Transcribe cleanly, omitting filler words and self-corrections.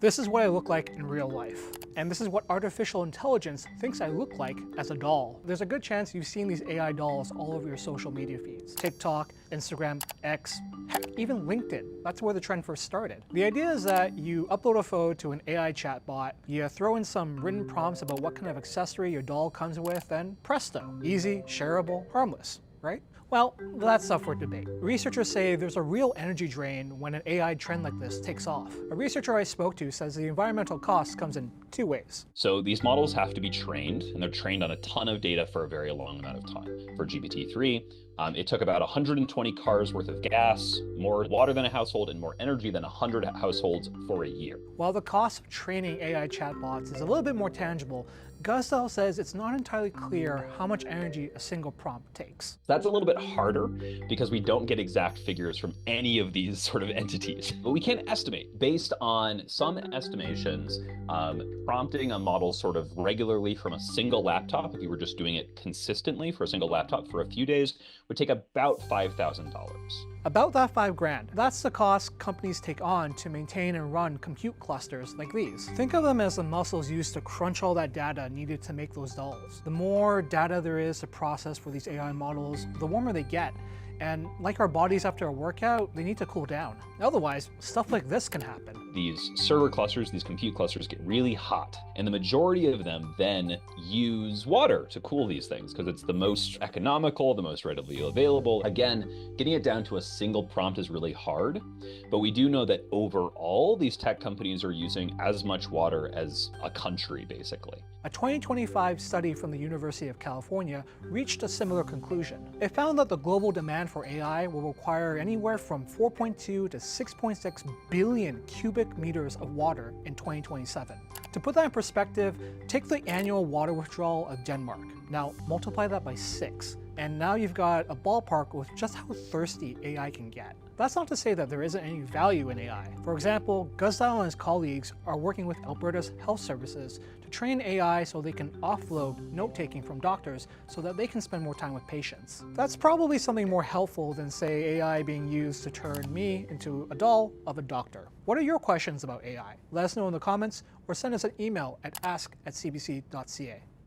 This is what I look like in real life. And this is what artificial intelligence thinks I look like as a doll. There's a good chance you've seen these AI dolls all over your social media feeds. TikTok, Instagram, X, heck, even LinkedIn. That's where the trend first started. The idea is that you upload a photo to an AI chatbot, you throw in some written prompts about what kind of accessory your doll comes with, and presto. Easy, shareable, harmless, right? Well, that's up for debate. Researchers say there's a real energy drain when an AI trend like this takes off. A researcher I spoke to says the environmental cost comes in two ways. So these models have to be trained, and they're trained on a ton of data for a very long amount of time. For GPT-3, it took about 120 cars worth of gas, more water than a household, and more energy than 100 households for a year. While the cost of training AI chatbots is a little bit more tangible, Guzdahl says it's not entirely clear how much energy a single prompt takes. That's a little bit harder because we don't get exact figures from any of these sort of entities. But we can estimate, based on some estimations, prompting a model sort of regularly from a single laptop, if you were just doing it consistently for a single laptop for a few days, would take about $5,000. About that $5,000. That's the cost companies take on to maintain and run compute clusters like these. Think of them as the muscles used to crunch all that data needed to make those dolls. The more data there is to process for these AI models, the warmer they get. And like our bodies after a workout, they need to cool down. Otherwise, stuff like this can happen. These server clusters, these compute clusters get really hot, and the majority of them then use water to cool these things because it's the most economical, the most readily available. Again, getting it down to a single prompt is really hard, but we do know that overall, these tech companies are using as much water as a country, basically. A 2025 study from the University of California reached a similar conclusion. It found that the global demand for AI will require anywhere from 4.2 to 6.6 billion cubic meters of water in 2027. To put that in perspective, take the annual water withdrawal of Denmark. Now multiply that by 6, and now you've got a ballpark with just how thirsty AI can get. That's not to say that there isn't any value in AI. For example, Guzdahl and his colleagues are working with Alberta's health services to train AI so they can offload note-taking from doctors so that they can spend more time with patients. That's probably something more helpful than, say, AI being used to turn me into a doll of a doctor. What are your questions about AI? Let us know in the comments or send us an email at ask@cbc.ca.